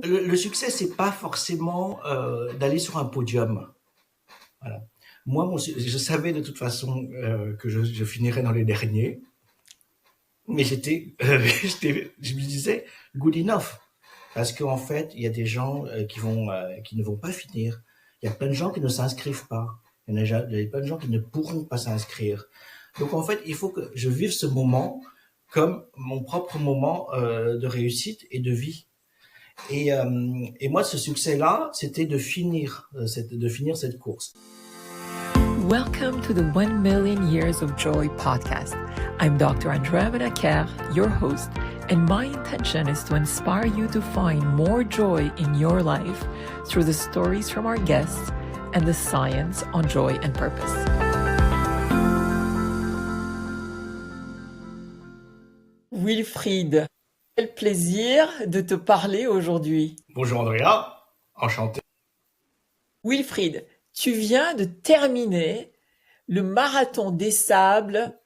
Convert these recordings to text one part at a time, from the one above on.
Le succès, c'est pas forcément d'aller sur un podium. Voilà. Moi, je savais de toute façon que je finirais dans les derniers, mais je me disais good enough, parce qu'en fait, il y a des gens qui ne vont pas finir. Il y a plein de gens qui ne s'inscrivent pas. Il y a plein de gens qui ne pourront pas s'inscrire. Donc en fait, il faut que je vive ce moment comme mon propre moment de réussite et de vie. Et moi, ce succès-là, c'était de finir cette course. Welcome to the 1 Million Years of Joy podcast. I'm Dr. Andrea Menaker, your host, and my intention is to inspire you to find more joy in your life through the stories from our guests and the science on joy and purpose. Wilfried, quel plaisir de te parler aujourd'hui. Bonjour Andrea, enchanté. Wilfried, tu viens de terminer le marathon des sables,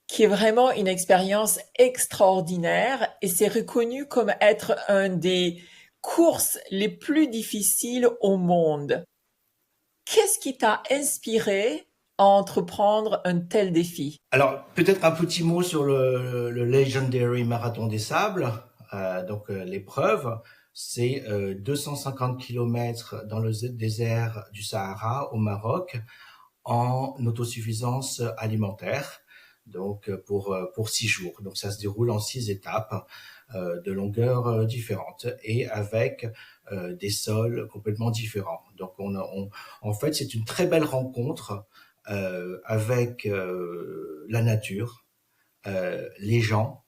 qui est vraiment une expérience extraordinaire et c'est reconnu comme être un des courses les plus difficiles au monde. Qu'est-ce qui t'a inspiré à entreprendre un tel défi? Alors, peut-être un petit mot sur le Legendary Marathon des Sables. L'épreuve, c'est 250 km dans le désert du Sahara au Maroc en autosuffisance alimentaire. Donc pour 6 jours. Donc ça se déroule en 6 étapes de longueur différentes et avec des sols complètement différents. Donc en fait, c'est une très belle rencontre avec la nature, les gens,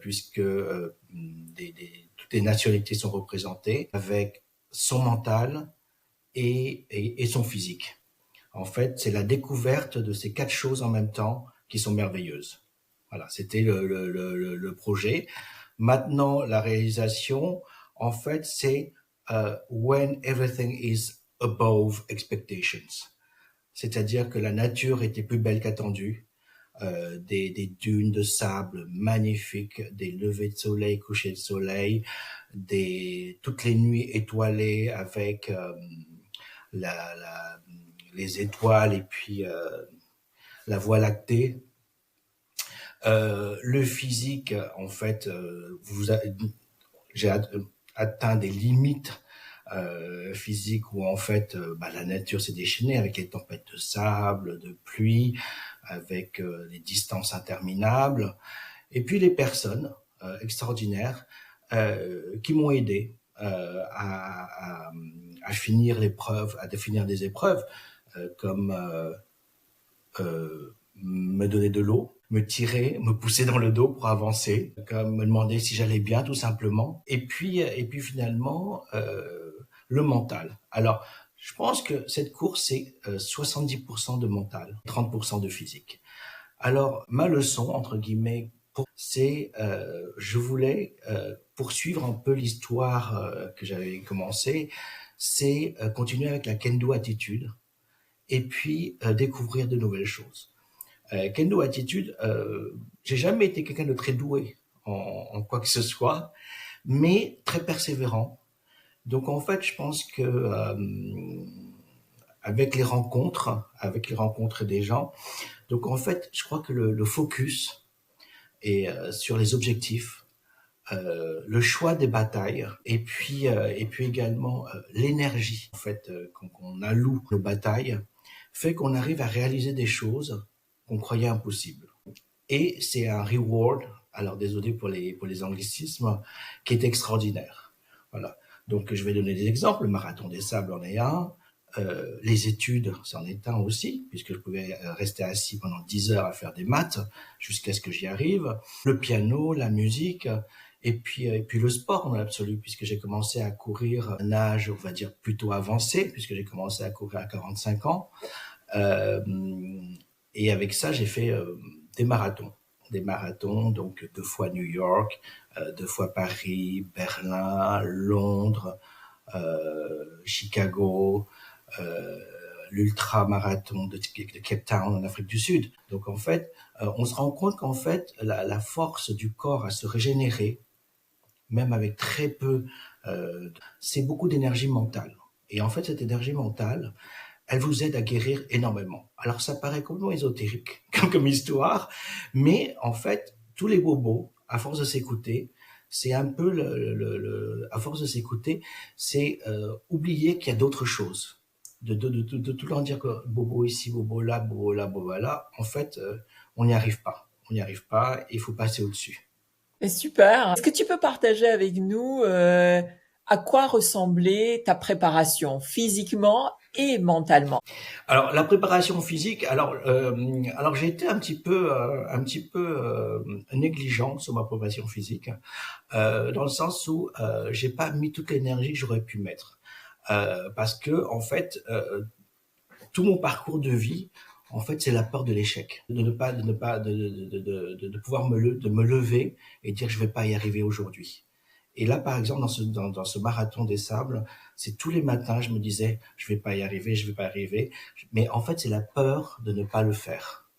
puisque toutes les nationalités sont représentées, avec son mental et son physique. En fait, c'est la découverte de ces 4 choses en même temps qui sont merveilleuses. Voilà, c'était le projet. Maintenant, la réalisation, en fait, c'est when everything is above expectations. C'est-à-dire que la nature était plus belle qu'attendue. Des dunes de sable magnifiques, des levées de soleil, couchers de soleil, toutes les nuits étoilées avec les étoiles et puis la Voie lactée. Le physique, en fait, j'ai atteint des limites physiques où en fait la nature s'est déchaînée avec les tempêtes de sable, de pluie, avec les distances interminables, et puis les personnes extraordinaires qui m'ont aidé à finir l'épreuve, à définir des épreuves comme me donner de l'eau, me tirer, me pousser dans le dos pour avancer, comme me demander si j'allais bien tout simplement, et puis finalement le mental. Alors je pense que cette course c'est 70% de mental, 30% de physique. Alors ma leçon entre guillemets c'est je voulais poursuivre un peu l'histoire que j'avais commencé, c'est continuer avec la can-do attitude et puis découvrir de nouvelles choses. Can-do attitude, j'ai jamais été quelqu'un de très doué en quoi que ce soit, mais très persévérant. Donc en fait, je pense que avec les rencontres des gens, donc en fait, je crois que le focus est sur les objectifs, le choix des batailles et puis également l'énergie en fait qu'on alloue nos batailles fait qu'on arrive à réaliser des choses qu'on croyait impossibles. Et c'est un reward, alors désolé pour les anglicismes, qui est extraordinaire. Voilà. Donc je vais donner des exemples. Le marathon des sables en est un. Les études, c'en est un aussi, puisque je pouvais rester assis pendant 10 heures à faire des maths jusqu'à ce que j'y arrive. Le piano, la musique, et puis le sport dans l'absolu, puisque j'ai commencé à courir à un âge, on va dire, plutôt avancé, puisque j'ai commencé à courir à 45 ans. Et avec ça, j'ai fait des marathons, donc 2 fois New York, 2 fois Paris, Berlin, Londres, Chicago, l'ultra-marathon de Cape Town en Afrique du Sud. Donc en fait, on se rend compte qu'en fait, la force du corps à se régénérer, même avec très peu Euh, c'est beaucoup d'énergie mentale. Et en fait, cette énergie mentale, elle vous aide à guérir énormément. Alors ça paraît complètement ésotérique comme histoire, mais en fait, tous les bobos, à force de s'écouter, c'est un peu à force de s'écouter, c'est oublier qu'il y a d'autres choses. De tout le temps dire que bobo ici, bobo là, bobo là, bobo là, en fait, on n'y arrive pas. On n'y arrive pas, il faut passer au-dessus. Mais super. Est-ce que tu peux partager avec nous à quoi ressemblait ta préparation physiquement et mentalement? Alors la préparation physique, alors j'ai été un petit peu négligent sur ma préparation physique, dans le sens où j'ai pas mis toute l'énergie que j'aurais pu mettre, parce que en fait tout mon parcours de vie, en fait, c'est la peur de l'échec, de ne pas, de pouvoir de me lever et dire je vais pas y arriver aujourd'hui. Et là, par exemple, dans ce marathon des sables, c'est tous les matins, je me disais, je vais pas y arriver, je vais pas y arriver. Mais en fait, c'est la peur de ne pas le faire.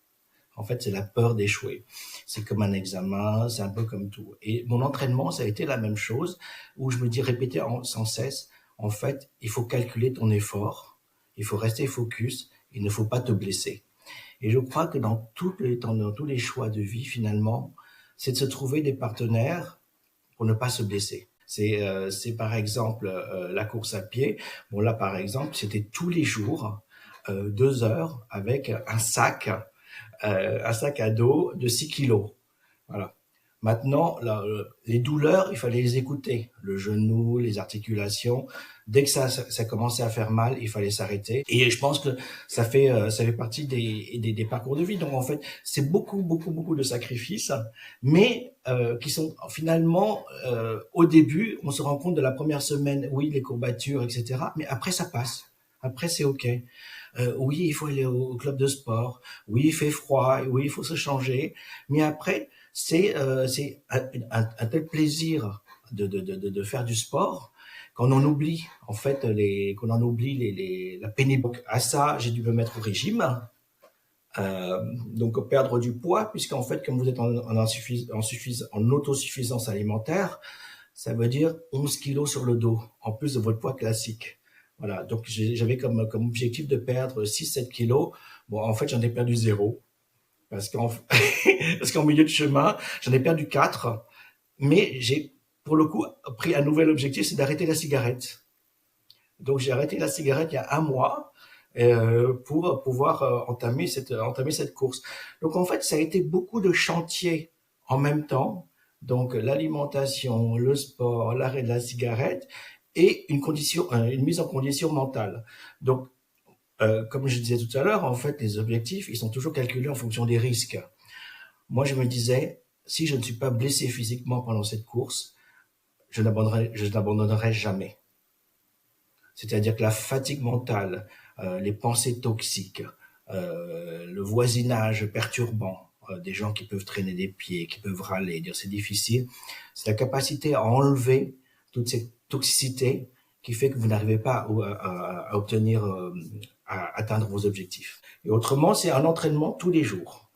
En fait, c'est la peur d'échouer. C'est comme un examen, c'est un peu comme tout. Et mon entraînement, ça a été la même chose, où je me dis répéter sans cesse, en fait, il faut calculer ton effort, il faut rester focus, il ne faut pas te blesser. Et je crois que dans tous les choix de vie, finalement, c'est de se trouver des partenaires pour ne pas se blesser. C'est par exemple la course à pied. Bon là, par exemple, c'était tous les jours, 2 heures avec un sac à dos de 6 kilos. Voilà. Maintenant, les douleurs, il fallait les écouter. Le genou, les articulations. Dès que ça commençait à faire mal, il fallait s'arrêter. Et je pense que ça fait partie des parcours de vie. Donc en fait, c'est beaucoup, beaucoup, beaucoup de sacrifices, mais qui sont finalement, au début, on se rend compte de la première semaine, oui, les courbatures, etc. Mais après, ça passe. Après, c'est OK. Oui, il faut aller au club de sport. Oui, il fait froid. Oui, il faut se changer. Mais après, c'est un tel plaisir de faire du sport qu'on en oublie en fait qu'on en oublie la pénibilité. À ça, j'ai dû me mettre au régime, donc perdre du poids, puisqu'en fait, comme vous êtes en autosuffisance alimentaire, ça veut dire 11 kilos sur le dos, en plus de votre poids classique. Voilà, donc j'avais comme objectif de perdre 6-7 kilos. Bon, en fait, j'en ai perdu zéro, parce qu'en parce qu'en milieu de chemin, j'en ai perdu 4, mais j'ai, pour le coup, pris un nouvel objectif, c'est d'arrêter la cigarette. Donc j'ai arrêté la cigarette il y a un mois, pour pouvoir entamer cette course. Donc en fait, ça a été beaucoup de chantiers en même temps. Donc l'alimentation, le sport, l'arrêt de la cigarette et une mise en condition mentale. Donc comme je disais tout à l'heure, en fait, les objectifs, ils sont toujours calculés en fonction des risques. Moi, je me disais, si je ne suis pas blessé physiquement pendant cette course, je n'abandonnerai jamais. C'est-à-dire que la fatigue mentale, les pensées toxiques, le voisinage perturbant, des gens qui peuvent traîner des pieds, qui peuvent râler, dire c'est difficile, c'est la capacité à enlever toute cette toxicité qui fait que vous n'arrivez pas à obtenir, à atteindre vos objectifs. Et autrement, c'est un entraînement tous les jours,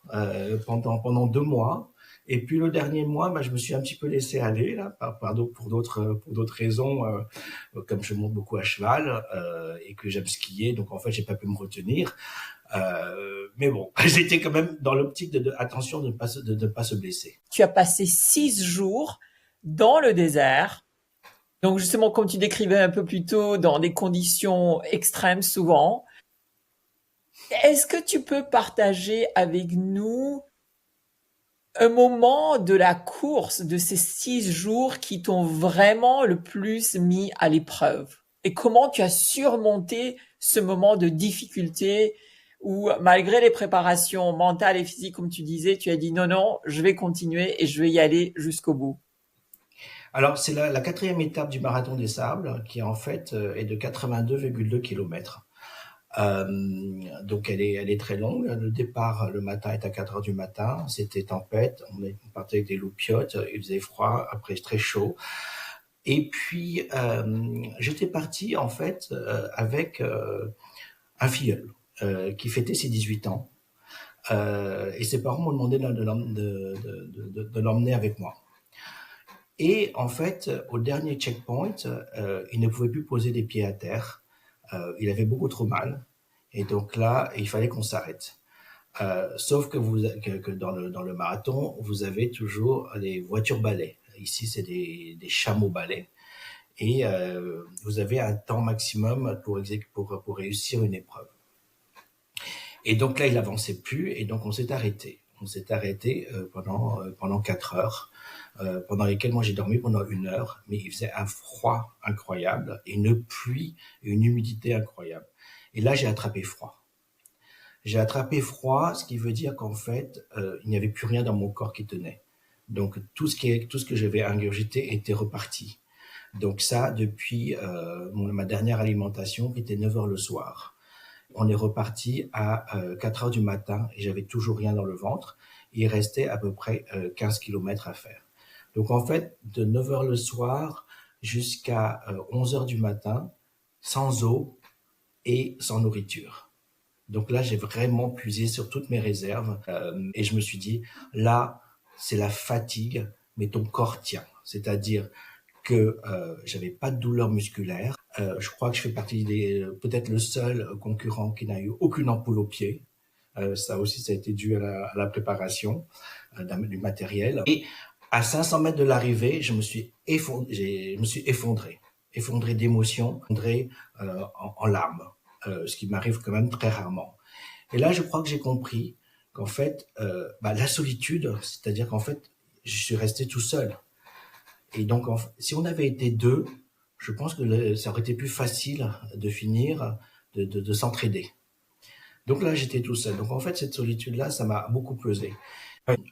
pendant 2 mois. Et puis le dernier mois, bah, je me suis un petit peu laissé aller là, pour d'autres raisons, comme je monte beaucoup à cheval, et que j'aime skier, donc en fait j'ai pas pu me retenir. Mais bon, j'étais quand même dans l'optique attention de ne pas se blesser. Tu as passé 6 jours dans le désert. Donc justement, comme tu décrivais un peu plus tôt, dans des conditions extrêmes souvent. Est-ce que tu peux partager avec nous un moment de la course, de ces 6 jours qui t'ont vraiment le plus mis à l'épreuve? Et comment tu as surmonté ce moment de difficulté où, malgré les préparations mentales et physiques, comme tu disais, tu as dit non, non, je vais continuer et je vais y aller jusqu'au bout. Alors c'est la quatrième étape du marathon des sables qui en fait est de 82,2 kilomètres. Donc elle est très longue. Le départ le matin est à 4 heures du matin. C'était tempête. On partait avec des loupiottes. Il faisait froid, après très chaud. Et puis j'étais parti en fait avec un filleul qui fêtait ses 18 ans. Et ses parents m'ont demandé de l'emmener avec moi. Et en fait, au dernier checkpoint, il ne pouvait plus poser des pieds à terre. Il avait beaucoup trop mal. Et donc là, il fallait qu'on s'arrête. Sauf que, que dans le marathon, vous avez toujours des voitures balais. Ici, c'est des chameaux balais. Et vous avez un temps maximum pour réussir une épreuve. Et donc là, il avançait plus, et donc on s'est arrêté. On s'est arrêté pendant 4 heures, pendant lesquelles moi j'ai dormi pendant 1 heure, mais il faisait un froid incroyable, et une pluie, et une humidité incroyable. Et là, j'ai attrapé froid. J'ai attrapé froid, ce qui veut dire qu'en fait, il n'y avait plus rien dans mon corps qui tenait. Donc tout ce que j'avais ingurgité était reparti. Donc ça, depuis ma dernière alimentation, qui était 9 heures le soir. On est reparti à 4 heures du matin et j'avais toujours rien dans le ventre. Il restait à peu près 15 kilomètres à faire. Donc en fait, de 9 heures le soir jusqu'à 11 heures du matin, sans eau et sans nourriture. Donc là, j'ai vraiment puisé sur toutes mes réserves et je me suis dit, là, c'est la fatigue, mais ton corps tient. C'est-à-dire que j'avais pas de douleur musculaire. Je crois que je fais partie peut-être le seul concurrent qui n'a eu aucune ampoule au pied. Ça aussi, ça a été dû à la préparation du matériel. Et à 500 mètres de l'arrivée, je me suis effondré d'émotion, effondré en larmes, ce qui m'arrive quand même très rarement. Et là, je crois que j'ai compris qu'en fait, la solitude, c'est-à-dire qu'en fait, je suis resté tout seul. Et donc, si on avait été deux, je pense que ça aurait été plus facile de finir, de s'entraider. Donc là, j'étais tout seul. Donc en fait, cette solitude-là, ça m'a beaucoup pesé.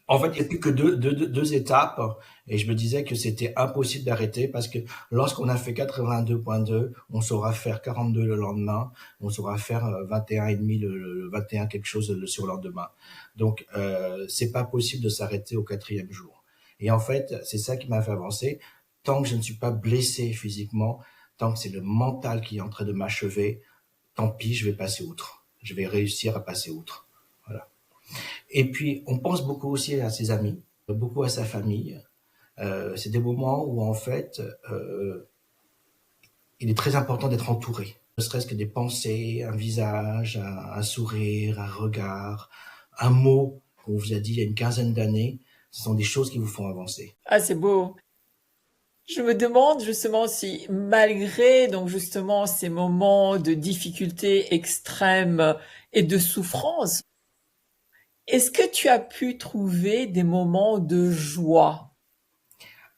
En fait, il n'y a plus que deux étapes et je me disais que c'était impossible d'arrêter parce que lorsqu'on a fait 82,2, on saura faire 42 le lendemain, on saura faire 21,5 le 21 quelque chose le surlendemain. Donc, c'est pas possible de s'arrêter au 4e jour. Et en fait, c'est ça qui m'a fait avancer. Tant que je ne suis pas blessé physiquement, tant que c'est le mental qui est en train de m'achever, tant pis, je vais passer outre. Je vais réussir à passer outre. Voilà. Et puis, on pense beaucoup aussi à ses amis, beaucoup à sa famille. C'est des moments où, en fait, il est très important d'être entouré. Ne serait-ce que des pensées, un visage, un sourire, un regard, un mot qu'on vous a dit il y a une quinzaine d'années. Ce sont des choses qui vous font avancer. Ah, c'est beau. Je me demande justement si, malgré donc justement ces moments de difficulté extrême et de souffrance, est-ce que tu as pu trouver des moments de joie?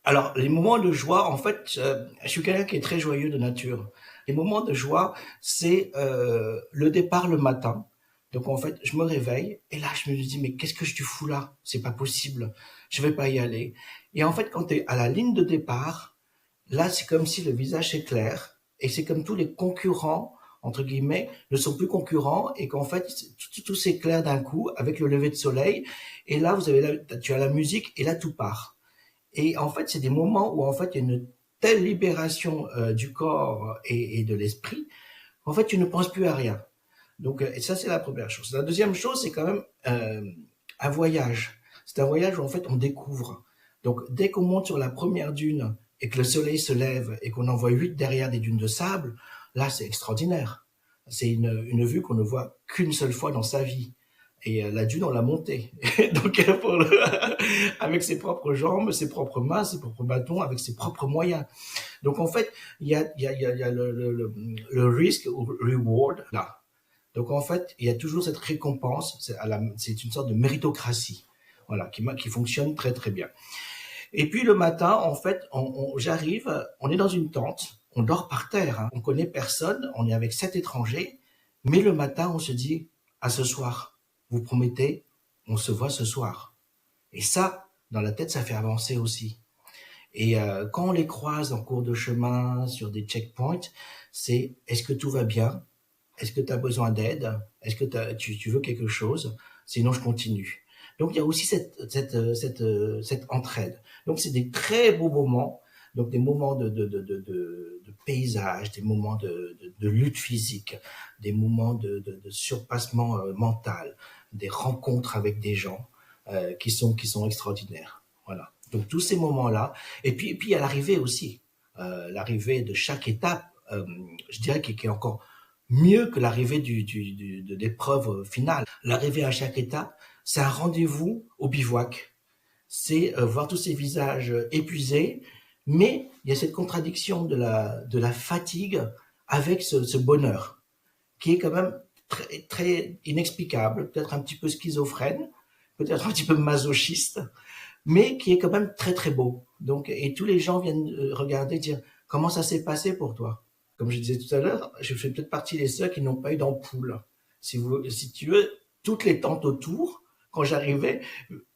Alors, les moments de joie, en fait, je suis quelqu'un qui est très joyeux de nature. Les moments de joie, c'est le départ le matin. Donc, en fait, je me réveille et là, je me dis, mais qu'est-ce que je fous là? C'est pas possible. Je vais pas y aller. Et en fait, quand tu es à la ligne de départ, là, c'est comme si le visage s'éclaire et c'est comme tous les concurrents, entre guillemets, ne sont plus concurrents et qu'en fait, tout s'éclaire d'un coup avec le lever de soleil. Et là, tu as la musique et là, tout part. Et en fait, c'est des moments où en fait, il y a une telle libération du corps et de l'esprit qu'en fait, tu ne penses plus à rien. Donc, et ça, c'est la première chose. La deuxième chose, c'est quand même un voyage. C'est un voyage où en fait, on découvre. Donc, dès qu'on monte sur la première dune et que le soleil se lève et qu'on en voit 8 derrière des dunes de sable, là, c'est extraordinaire. C'est une vue qu'on ne voit qu'une seule fois dans sa vie. Et la dune, on l'a montée. Donc, avec ses propres jambes, ses propres mains, ses propres bâtons, avec ses propres moyens. Donc, en fait, il y a le risk ou reward là. Donc, en fait, il y a toujours cette récompense. C'est une sorte de méritocratie. Voilà, qui fonctionne très, très bien. Et puis, le matin, en fait, j'arrive, on est dans une tente, on dort par terre, hein, on connaît personne, on est avec 7 étrangers, mais le matin, on se dit, à ce soir, vous promettez, on se voit ce soir. Et ça, dans la tête, ça fait avancer aussi. Et quand on les croise en cours de chemin, sur des checkpoints, c'est est-ce que tout va bien? Est-ce que tu as besoin d'aide? Est-ce que tu veux quelque chose? Sinon, je continue. Donc, il y a aussi cette entraide. Donc, c'est des très beaux moments. Donc, des moments de paysage, des moments de lutte physique, des moments de surpassement mental, des rencontres avec des gens qui sont extraordinaires. Voilà. Donc tous ces moments-là, et puis il y a l'arrivée aussi, l'arrivée de chaque étape, je dirais qui est encore mieux que l'arrivée de l'épreuve finale. L'arrivée à chaque étape, c'est un rendez-vous au bivouac. C'est voir tous ces visages épuisés, mais il y a cette contradiction de la fatigue avec ce bonheur, qui est quand même très, très inexplicable, peut-être un petit peu schizophrène, peut-être un petit peu masochiste, mais qui est quand même très très beau. Donc, et tous les gens viennent regarder, dire comment ça s'est passé pour toi. Comme je disais tout à l'heure, je fais peut-être partie des seuls qui n'ont pas eu d'ampoule. Si tu veux, toutes les tantes autour, quand j'arrivais,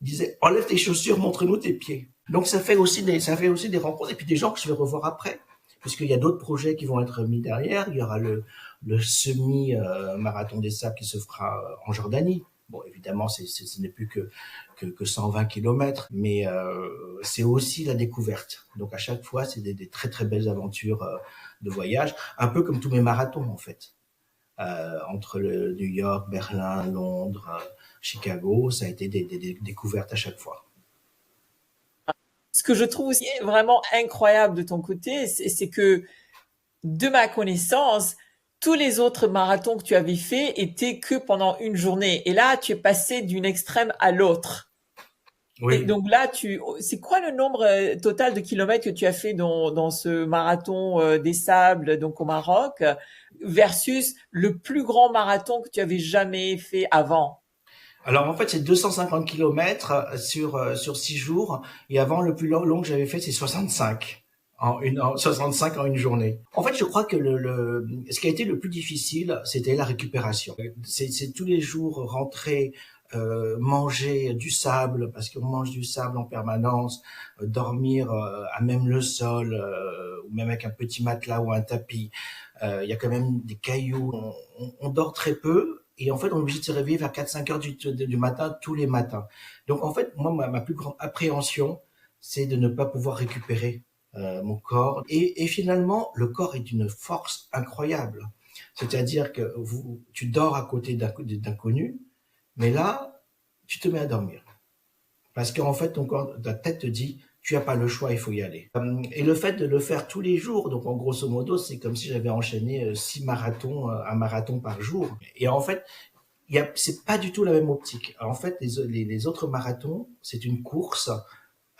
disaient enlève tes chaussures, montre-nous tes pieds. Donc ça fait aussi des rencontres et puis des gens que je vais revoir après, puisqu'il y a d'autres projets qui vont être mis derrière. Il y aura le semi-marathon des sables qui se fera en Jordanie. Bon, évidemment, ce n'est plus que 120 kilomètres, mais c'est aussi la découverte. Donc à chaque fois, c'est des très très belles aventures de voyage, un peu comme tous mes marathons en fait. Entre le New York, Berlin, Londres, Chicago, ça a été des découvertes à chaque fois. Ce que je trouve aussi vraiment incroyable de ton côté, c'est que, de ma connaissance, tous les autres marathons que tu avais faits étaient que pendant une journée. Et là, tu es passé d'une extrême à l'autre. Et Oui. donc là, c'est quoi le nombre total de kilomètres que tu as fait dans ce marathon des sables, donc au Maroc, versus le plus grand marathon que tu avais jamais fait avant? Alors en fait, c'est 250 kilomètres sur 6 jours. Et avant, le plus long que j'avais fait, c'est 65. 65 en une journée. En fait, je crois que ce qui a été le plus difficile, c'était la récupération. C'est tous les jours rentrer, manger du sable, parce qu'on mange du sable en permanence, dormir à même le sol, ou même avec un petit matelas ou un tapis. Il y a quand même des cailloux. On dort très peu. Et en fait, on est obligé de se réveiller vers 4-5 heures du matin, tous les matins. Donc, en fait, moi, ma plus grande appréhension, c'est de ne pas pouvoir récupérer mon corps. Et finalement, le corps est d'une force incroyable. C'est-à-dire que tu dors à côté d'inconnus, mais là, tu te mets à dormir. Parce qu'en fait, ton corps, ta tête te dit, tu n'as pas le choix, il faut y aller. Et le fait de le faire tous les jours, donc en grosso modo, c'est comme si j'avais enchaîné 6 marathons, un marathon par jour. Et en fait, c'est pas du tout la même optique. En fait, les autres marathons, c'est une course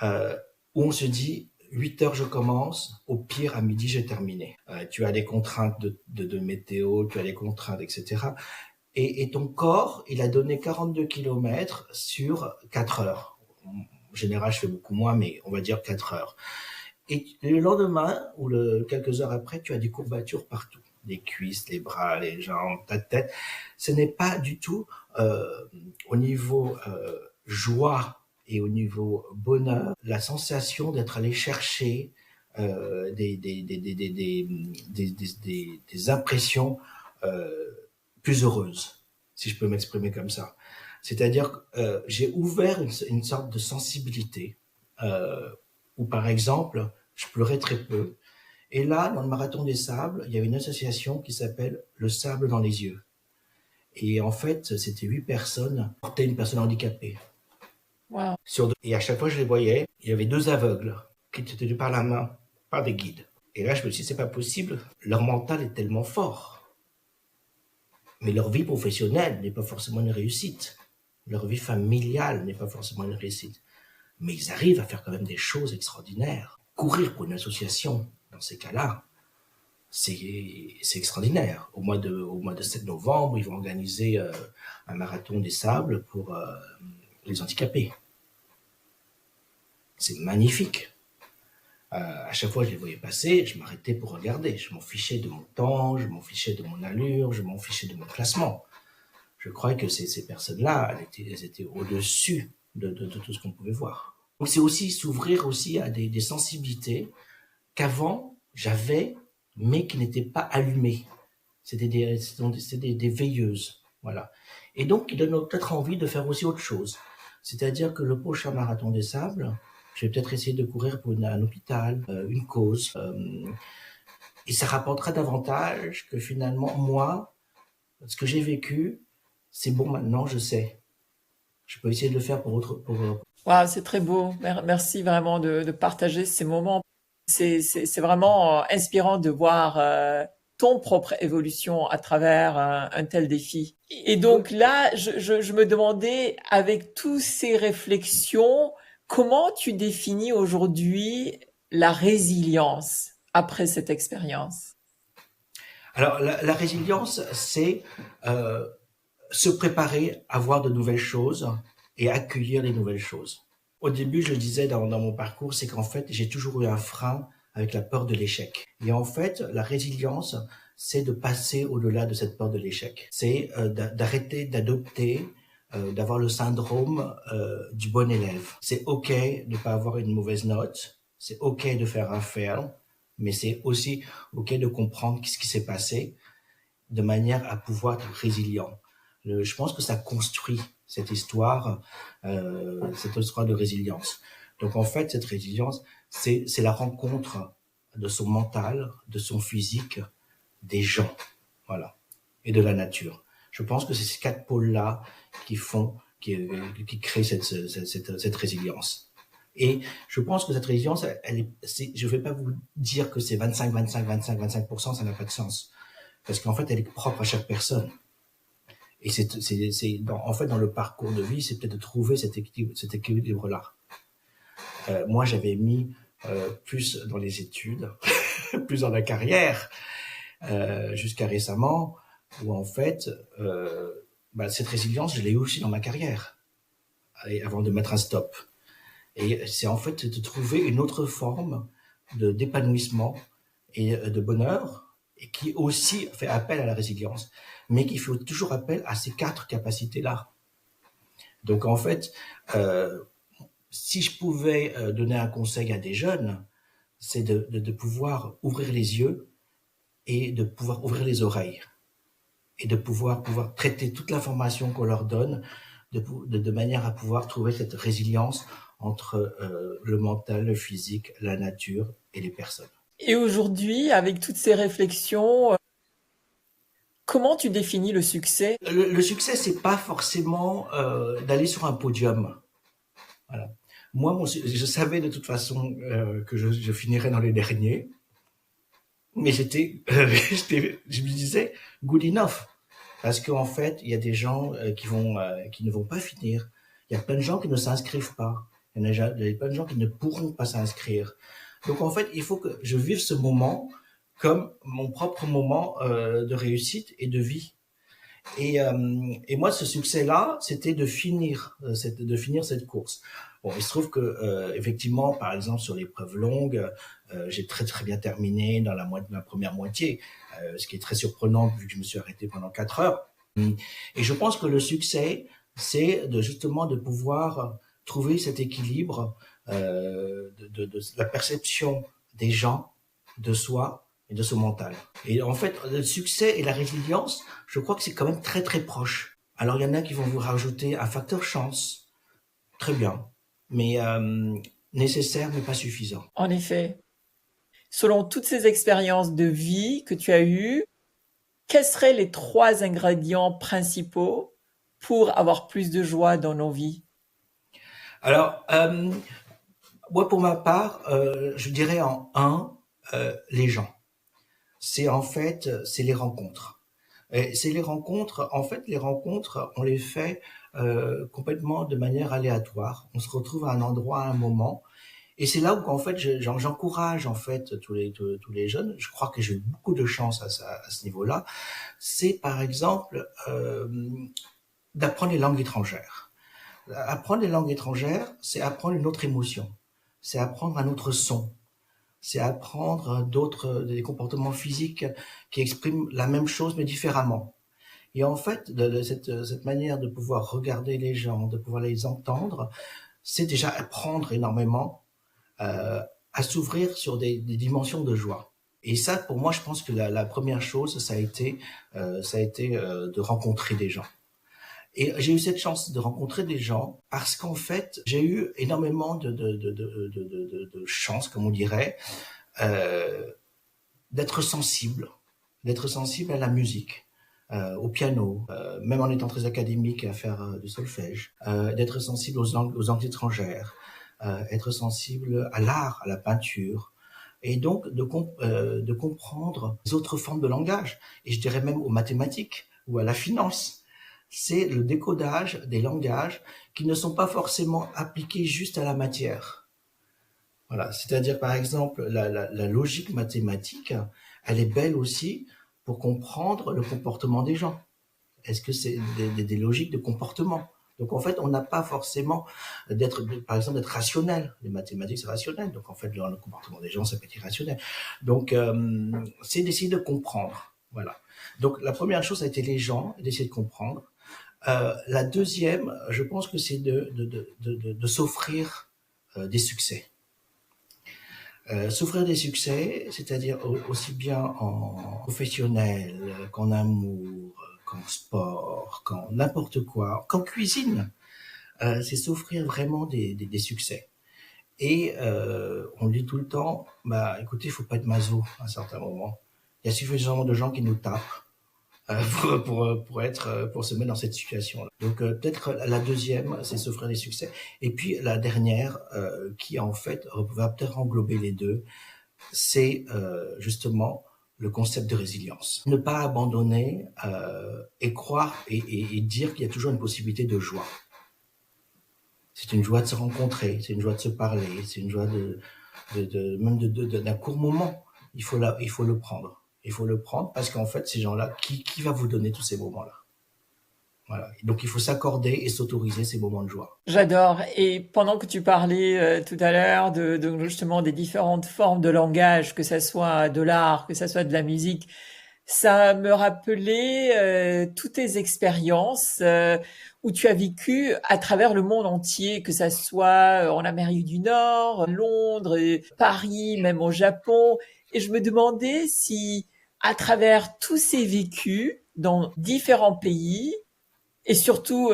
euh, où on se dit 8 heures je commence, au pire à midi j'ai terminé. Tu as des contraintes de météo, tu as des contraintes, etc. Et ton corps, il a donné 42 kilomètres sur 4 heures. En général, je fais beaucoup moins, mais on va dire 4 heures. Et le lendemain, ou quelques heures après, tu as des courbatures partout. Les cuisses, les bras, les jambes, ta tête. Ce n'est pas du tout au niveau joie et au niveau bonheur, la sensation d'être allé chercher des impressions euh, plus heureuses, si je peux m'exprimer comme ça. C'est-à-dire que j'ai ouvert une sorte de sensibilité où, par exemple, je pleurais très peu. Et là, dans le Marathon des Sables, il y avait une association qui s'appelle Le Sable dans les yeux. Et en fait, c'était 8 personnes qui portaient une personne handicapée. Wow. Et à chaque fois que je les voyais, il y avait 2 aveugles qui étaient tenus par la main, par des guides. Et là, je me suis dit, c'est pas possible. Leur mental est tellement fort. Mais leur vie professionnelle n'est pas forcément une réussite. Leur vie familiale n'est pas forcément une réussite. Mais ils arrivent à faire quand même des choses extraordinaires. Courir pour une association, dans ces cas-là, c'est extraordinaire. Au mois de 7 novembre, ils vont organiser un marathon des sables pour les handicapés. C'est magnifique. À chaque fois que je les voyais passer, je m'arrêtais pour regarder. Je m'en fichais de mon temps, je m'en fichais de mon allure, je m'en fichais de mon classement. Je crois que ces personnes-là, elles étaient au-dessus de tout ce qu'on pouvait voir. Donc c'est aussi s'ouvrir aussi à des sensibilités qu'avant j'avais, mais qui n'étaient pas allumées. C'était des veilleuses, voilà. Et donc qui donnent peut-être envie de faire aussi autre chose. C'est-à-dire que le prochain marathon des sables, je vais peut-être essayer de courir pour un hôpital, une cause, et ça rapportera davantage que finalement moi, ce que j'ai vécu, c'est bon maintenant, je sais. Je peux essayer de le faire pour autre. Waouh, c'est très beau. Merci vraiment de partager ces moments. C'est vraiment inspirant de voir ton propre évolution à travers un tel défi. Et Oui. donc là, je me demandais, avec toutes ces réflexions, comment tu définis aujourd'hui la résilience après cette expérience? Alors, la résilience, c'est euh, se préparer à voir de nouvelles choses et accueillir les nouvelles choses. Au début, je le disais dans mon parcours, c'est qu'en fait, j'ai toujours eu un frein avec la peur de l'échec. Et en fait, la résilience, c'est de passer au-delà de cette peur de l'échec. C'est d'arrêter d'adopter, d'avoir le syndrome du bon élève. C'est OK de ne pas avoir une mauvaise note. C'est OK de faire un fail. Mais c'est aussi OK de comprendre ce qui s'est passé de manière à pouvoir être résilient. Je pense que ça construit cette histoire de résilience. Donc en fait, cette résilience, c'est la rencontre de son mental, de son physique, des gens, voilà, et de la nature. Je pense que c'est ces quatre pôles-là qui créent cette résilience. Et je pense que cette résilience, je ne vais pas vous dire que c'est 25, 25, 25, 25%, ça n'a pas de sens. Parce qu'en fait, elle est propre à chaque personne. Et en fait, dans le parcours de vie, c'est peut-être de trouver cet équilibre-là. Moi, j'avais mis plus dans les études, plus dans la carrière, jusqu'à récemment, où en fait, cette résilience, je l'ai eu aussi dans ma carrière, avant de mettre un stop. Et c'est en fait de trouver une autre forme d'épanouissement et de bonheur, et qui aussi fait appel à la résilience, mais qui fait toujours appel à ces quatre capacités-là. Donc en fait, euh, si je pouvais donner un conseil à des jeunes, c'est de pouvoir ouvrir les yeux et de pouvoir ouvrir les oreilles et de pouvoir traiter toute l'information qu'on leur donne de manière à pouvoir trouver cette résilience entre le mental, le physique, la nature et les personnes. Et aujourd'hui, avec toutes ces réflexions, comment tu définis le succès? Le succès, c'est pas forcément d'aller sur un podium. Voilà. Moi, je savais de toute façon que je finirais dans les derniers, mais je me disais good enough, parce qu'en fait, il y a des gens qui ne vont pas finir. Il y a plein de gens qui ne s'inscrivent pas. Il y a plein de gens qui ne pourront pas s'inscrire. Donc en fait, il faut que je vive ce moment comme mon propre moment de réussite et de vie. Et moi, ce succès-là, c'était de finir cette course. Bon, il se trouve que effectivement, par exemple, sur l'épreuve longue, j'ai très très bien terminé dans la première moitié, ce qui est très surprenant vu que je me suis arrêté pendant 4 heures. Et je pense que le succès, c'est justement de pouvoir trouver cet équilibre de la perception des gens, de soi et de son mental. Et en fait, le succès et la résilience, je crois que c'est quand même très très proche. Alors il y en a qui vont vous rajouter un facteur chance, très bien, mais nécessaire mais pas suffisant. En effet, selon toutes ces expériences de vie que tu as eues, quels seraient les trois ingrédients principaux pour avoir plus de joie dans nos vies? Alors, moi pour ma part, je dirais en un, les gens. C'est les rencontres. Et c'est les rencontres, en fait, les rencontres, on les fait complètement de manière aléatoire. On se retrouve à un endroit, à un moment, et c'est là où, en fait, j'encourage en fait tous les jeunes. Je crois que j'ai eu beaucoup de chance à ce niveau-là. C'est par exemple d'apprendre les langues étrangères. Apprendre les langues étrangères, c'est apprendre une autre émotion, c'est apprendre un autre son, c'est apprendre des comportements physiques qui expriment la même chose mais différemment. Et en fait, cette manière de pouvoir regarder les gens, de pouvoir les entendre, c'est déjà apprendre énormément euh, à s'ouvrir sur des dimensions de joie. Et ça, pour moi, je pense que la première chose, ça a été de rencontrer des gens. Et j'ai eu cette chance de rencontrer des gens parce qu'en fait, j'ai eu énormément de chance, comme on dirait, euh, d'être sensible à la musique. au piano, même en étant très académique à faire du solfège, d'être sensible aux langues étrangères, être sensible à l'art, à la peinture, et donc de comprendre les autres formes de langage, et je dirais même aux mathématiques ou à la finance. C'est le décodage des langages qui ne sont pas forcément appliqués juste à la matière. Voilà, c'est-à-dire par exemple la logique mathématique, elle est belle aussi pour comprendre le comportement des gens. Est-ce que c'est des logiques de comportement? Donc en fait, on n'a pas forcément par exemple, d'être rationnel. Les mathématiques, c'est rationnel. Donc en fait, le comportement des gens, ça peut être irrationnel. Donc c'est d'essayer de comprendre. Voilà. Donc la première chose, ça a été les gens, d'essayer de comprendre. La deuxième, je pense que c'est de s'offrir des succès. S'offrir des succès, c'est-à-dire aussi bien en professionnel qu'en amour, qu'en sport, qu'en n'importe quoi, qu'en cuisine. C'est s'offrir vraiment des succès. Et on dit tout le temps, bah écoutez, il faut pas être maso à un certain moment. Il y a suffisamment de gens qui nous tapent pour se mettre dans cette situation-là. Donc peut-être la deuxième, c'est s'offrir des succès. Et puis la dernière, qui en fait va peut-être englober les deux, c'est justement le concept de résilience. Ne pas abandonner et croire et dire qu'il y a toujours une possibilité de joie. C'est une joie de se rencontrer, c'est une joie de se parler, c'est une joie même d'un court moment. Il faut le prendre. Il faut le prendre parce qu'en fait, ces gens-là, qui va vous donner tous ces moments-là? Voilà. Donc, il faut s'accorder et s'autoriser ces moments de joie. J'adore. Et pendant que tu parlais tout à l'heure justement des différentes formes de langage, que ça soit de l'art, que ça soit de la musique, ça me rappelait toutes tes expériences où tu as vécu à travers le monde entier, que ça soit en Amérique du Nord, Londres, Paris, même au Japon. Et je me demandais si, à travers tous ces vécus dans différents pays, et surtout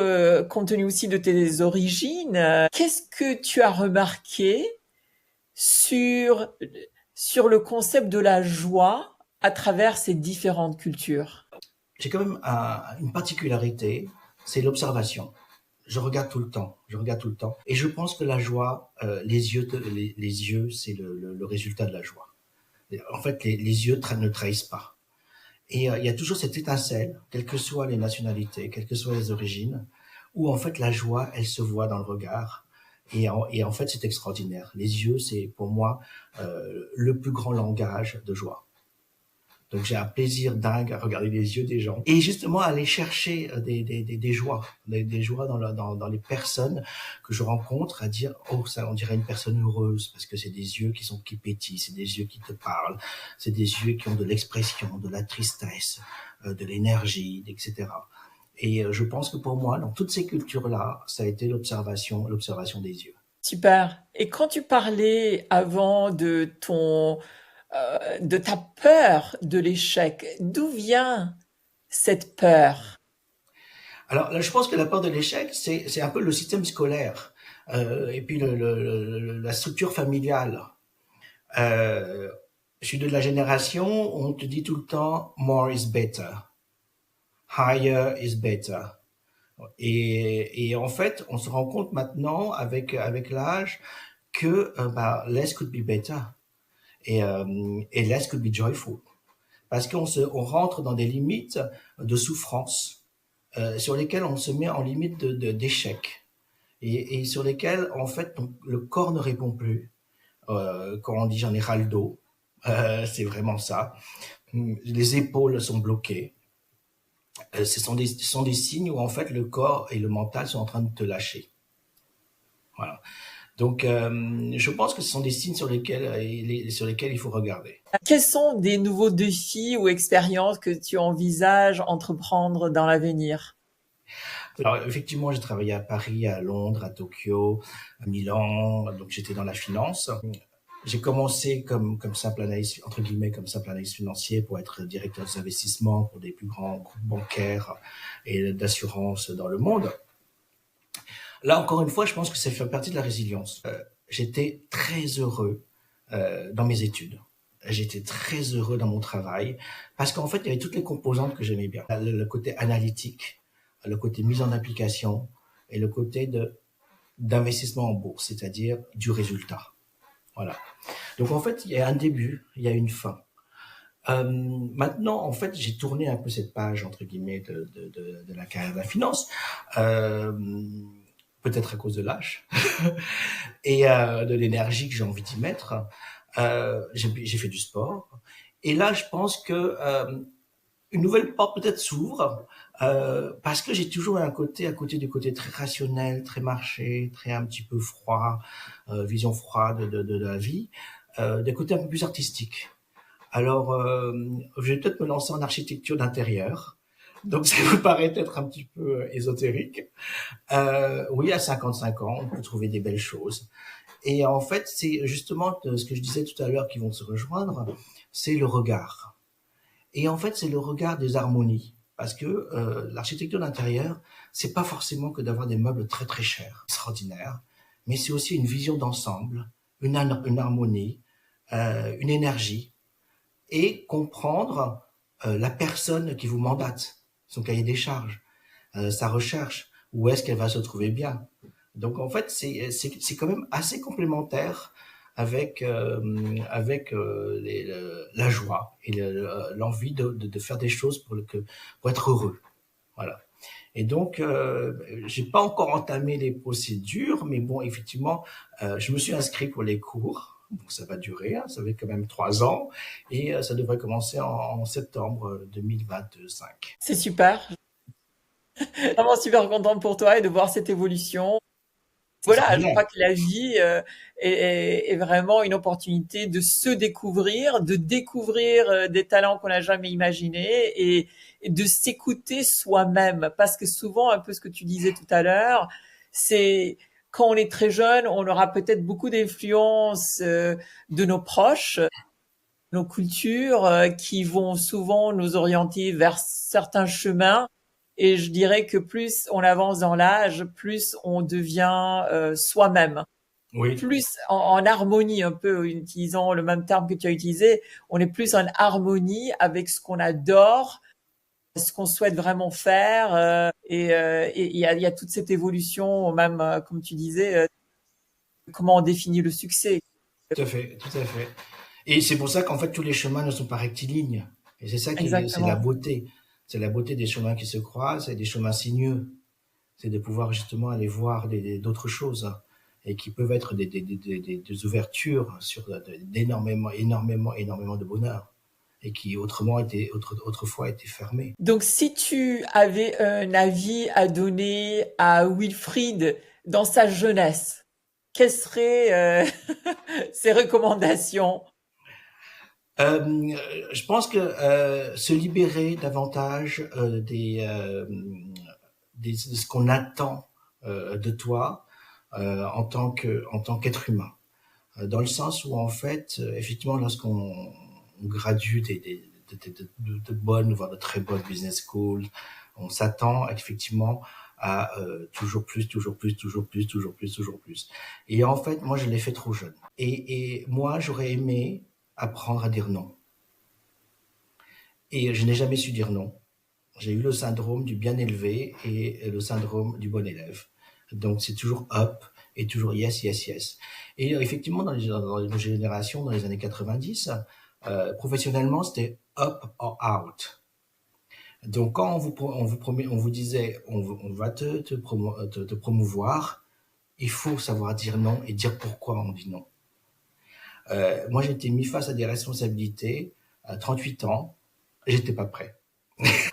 compte tenu aussi de tes origines, qu'est-ce que tu as remarqué sur, sur le concept de la joie à travers ces différentes cultures? J'ai quand même une particularité, c'est l'observation. Je regarde tout le temps, je regarde tout le temps. Et je pense que la joie, les yeux, c'est le résultat de la joie. En fait, les yeux ne trahissent pas. Et il y a toujours cette étincelle, quelles que soient les nationalités, quelles que soient les origines, où en fait la joie, elle se voit dans le regard. Et en fait, c'est extraordinaire. Les yeux, c'est pour moi le plus grand langage de joie. Donc j'ai un plaisir dingue à regarder les yeux des gens et justement à aller chercher des joies, des joies dans les personnes que je rencontre, à dire oh ça on dirait une personne heureuse parce que c'est des yeux qui pétillent, c'est des yeux qui te parlent, c'est des yeux qui ont de l'expression, de la tristesse, de l'énergie, etc. Et je pense que pour moi dans toutes ces cultures-là, ça a été l'observation des yeux. Super. Et quand tu parlais avant de ta peur de l'échec, d'où vient cette peur? Alors là, je pense que la peur de l'échec, c'est un peu le système scolaire et puis la structure familiale. Euh, je suis de la génération où on te dit tout le temps more is better, higher is better. Et en fait, on se rend compte maintenant avec l'âge que less could be better et less could be joyful parce on rentre dans des limites de souffrance sur lesquelles on se met en limite d'échec et sur lesquelles en fait le corps ne répond plus. Quand on dit j'en ai ras le dos, c'est vraiment ça. Les épaules sont bloquées. Ce sont des signes où en fait le corps et le mental sont en train de te lâcher. Voilà. Donc, je pense que ce sont des signes sur lesquels il faut regarder. Quels sont des nouveaux défis ou expériences que tu envisages entreprendre dans l'avenir? Alors, effectivement, j'ai travaillé à Paris, à Londres, à Tokyo, à Milan, donc j'étais dans la finance. J'ai commencé comme simple analyste, entre guillemets, comme simple analyste financier pour être directeur des investissements pour des plus grands groupes bancaires et d'assurance dans le monde. Là, encore une fois, je pense que ça fait partie de la résilience. J'étais très heureux dans mes études. J'étais très heureux dans mon travail parce qu'en fait, il y avait toutes les composantes que j'aimais bien. Le côté analytique, le côté mise en application et le côté d'investissement en bourse, c'est-à-dire du résultat. Voilà. Donc en fait, il y a un début, il y a une fin. Maintenant, en fait, j'ai tourné un peu cette page entre guillemets de la carrière de la finance, euh, peut-être à cause de l'âge et de l'énergie que j'ai envie d'y mettre. J'ai fait du sport et là, je pense que une nouvelle porte peut-être s'ouvre parce que j'ai toujours un côté à côté du côté très rationnel, très marché, très un petit peu froid, vision froide de la vie, des côtés un peu plus artistiques. Alors, je vais peut-être me lancer en architecture d'intérieur. Donc, ça vous paraît être un petit peu ésotérique. Oui, à 55 ans, on peut trouver des belles choses. Et en fait, c'est justement ce que je disais tout à l'heure qui vont se rejoindre, c'est le regard. Et en fait, c'est le regard des harmonies. Parce que l'architecture d'intérieur, c'est pas forcément que d'avoir des meubles très très chers, extraordinaires, mais c'est aussi une vision d'ensemble, une harmonie, une énergie, et comprendre la personne qui vous mandate, son cahier des charges, sa recherche, où est-ce qu'elle va se trouver bien. Donc en fait, c'est quand même assez complémentaire avec la joie et l'envie de faire des choses pour être heureux. Voilà. Et donc, j'ai pas encore entamé les procédures, mais bon, effectivement, je me suis inscrit pour les cours. Donc ça va durer, hein, ça va être quand même 3 ans, et ça devrait commencer en septembre 2025. C'est super. Vraiment super contente pour toi et de voir cette évolution. C'est Voilà, je clair. crois que la vie est vraiment une opportunité de se découvrir, de découvrir des talents qu'on n'a jamais imaginés et de s'écouter soi-même. Parce que souvent, un peu ce que tu disais tout à l'heure, c'est quand on est très jeune, on aura peut-être beaucoup d'influence de nos proches, nos cultures qui vont souvent nous orienter vers certains chemins. Et je dirais que plus on avance dans l'âge, plus on devient soi-même, Oui, plus en harmonie, un peu en utilisant le même terme que tu as utilisé, on est plus en harmonie avec ce qu'on adore, ce qu'on souhaite vraiment faire. Et il y a toute cette évolution, même comme tu disais, comment on définit le succès. tout à fait, tout à fait. Et c'est pour ça qu'en fait, tous les chemins ne sont pas rectilignes. Et c'est ça c'est la Exactement. beauté. C'est la beauté des chemins qui se croisent et des chemins sinueux. C'est de pouvoir justement aller voir d'autres choses, hein, et qui peuvent être des ouvertures sur énormément de bonheur et qui autrefois étaient fermées. Donc, si tu avais un avis à donner à Wilfried dans sa jeunesse, quelles seraient ses recommandations? Euh, je pense que se libérer davantage de ce qu'on attend de toi en tant qu'être humain. Dans le sens où en fait, effectivement, lorsqu'on gradue de bonnes, voire de très bonnes business schools, on s'attend effectivement à toujours plus, toujours plus, toujours plus, toujours plus, toujours plus. Et en fait, moi, je l'ai fait trop jeune. Et moi, j'aurais aimé apprendre à dire non. Et je n'ai jamais su dire non. J'ai eu le syndrome du bien élevé et le syndrome du bon élève. Donc c'est toujours up et toujours yes, yes, yes. Et effectivement, dans les générations, dans les années 90, professionnellement, c'était up or out. Donc quand on vous disait on va te promouvoir, il faut savoir dire non et dire pourquoi on dit non. Moi, j'ai été mis face à des responsabilités à 38 ans, j'étais pas prêt.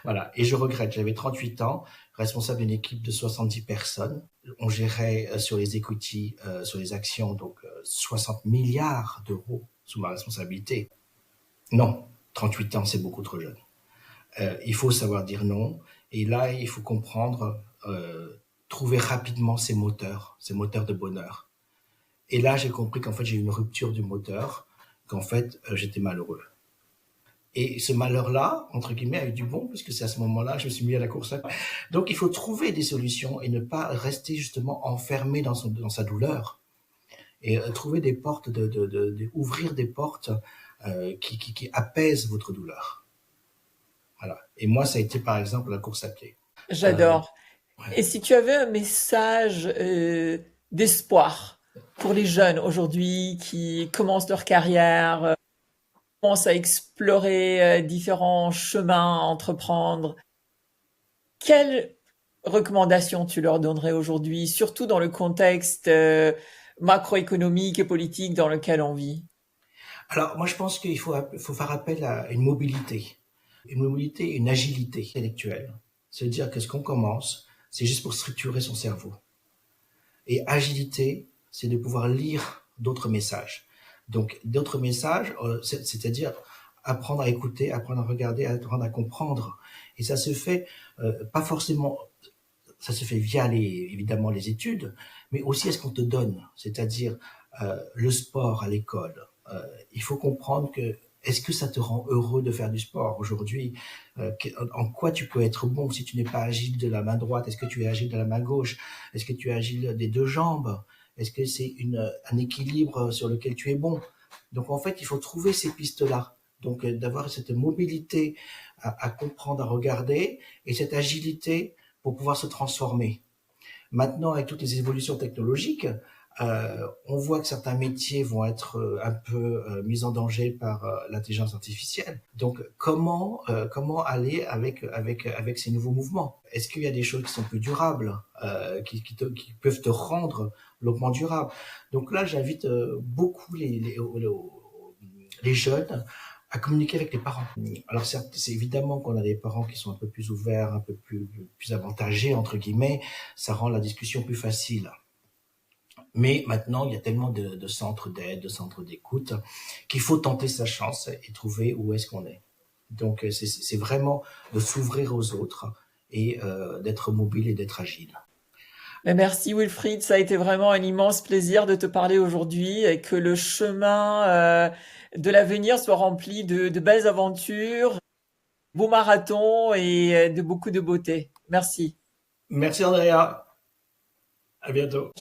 Voilà, et je regrette, j'avais 38 ans, responsable d'une équipe de 70 personnes. On gérait sur les equity, sur les actions, donc 60 milliards d'euros sous ma responsabilité. Non, 38 ans, c'est beaucoup trop jeune. Il faut savoir dire non, et là, il faut comprendre, trouver rapidement ses moteurs de bonheur. Et là, j'ai compris qu'en fait, j'ai eu une rupture du moteur, qu'en fait, j'étais malheureux. Et ce malheur-là, entre guillemets, a eu du bon, puisque c'est à ce moment-là que je me suis mis à la course. Donc, il faut trouver des solutions et ne pas rester justement enfermé dans sa douleur. Et trouver des portes, ouvrir des portes qui apaise votre douleur. Voilà. Et moi, ça a été par exemple la course à pied. J'adore. Ouais. Et si tu avais un message d'espoir pour les jeunes aujourd'hui qui commencent leur carrière, commencent à explorer différents chemins à entreprendre, quelles recommandations tu leur donnerais aujourd'hui, surtout dans le contexte macroéconomique et politique dans lequel on vit? Alors, moi, je pense qu'il faut faire appel à une mobilité, une agilité intellectuelle. C'est-à-dire que ce qu'on commence, c'est juste pour structurer son cerveau. Et agilité, c'est de pouvoir lire d'autres messages. Donc, d'autres messages, c'est-à-dire apprendre à écouter, apprendre à regarder, apprendre à comprendre. Et ça se fait pas forcément, ça se fait via évidemment les études, mais aussi à ce qu'on te donne, c'est-à-dire le sport à l'école. Il faut comprendre que est-ce que ça te rend heureux de faire du sport aujourd'hui? En quoi tu peux être bon si tu n'es pas agile de la main droite? Est-ce que tu es agile de la main gauche? Est-ce que tu es agile des deux jambes? Est-ce que c'est un équilibre sur lequel tu es bon? Donc en fait, il faut trouver ces pistes-là. Donc d'avoir cette mobilité à comprendre, à regarder, et cette agilité pour pouvoir se transformer. Maintenant, avec toutes les évolutions technologiques, on voit que certains métiers vont être un peu mis en danger par l'intelligence artificielle. Donc, comment aller avec ces nouveaux mouvements? Est-ce qu'il y a des choses qui sont plus durables, qui peuvent te rendre l'augment durable? Donc là, j'invite beaucoup les jeunes à communiquer avec les parents. Alors certes, c'est évidemment qu'on a des parents qui sont un peu plus ouverts, un peu plus avantagés, entre guillemets, ça rend la discussion plus facile. Mais maintenant, il y a tellement de centres d'aide, de centres d'écoute, qu'il faut tenter sa chance et trouver où est-ce qu'on est. Donc c'est vraiment de s'ouvrir aux autres et d'être mobile et d'être agile. Mais merci Wilfried, ça a été vraiment un immense plaisir de te parler aujourd'hui et que le chemin de l'avenir soit rempli de belles aventures, beaux marathons et de beaucoup de beauté. Merci. Merci Andrea, à bientôt.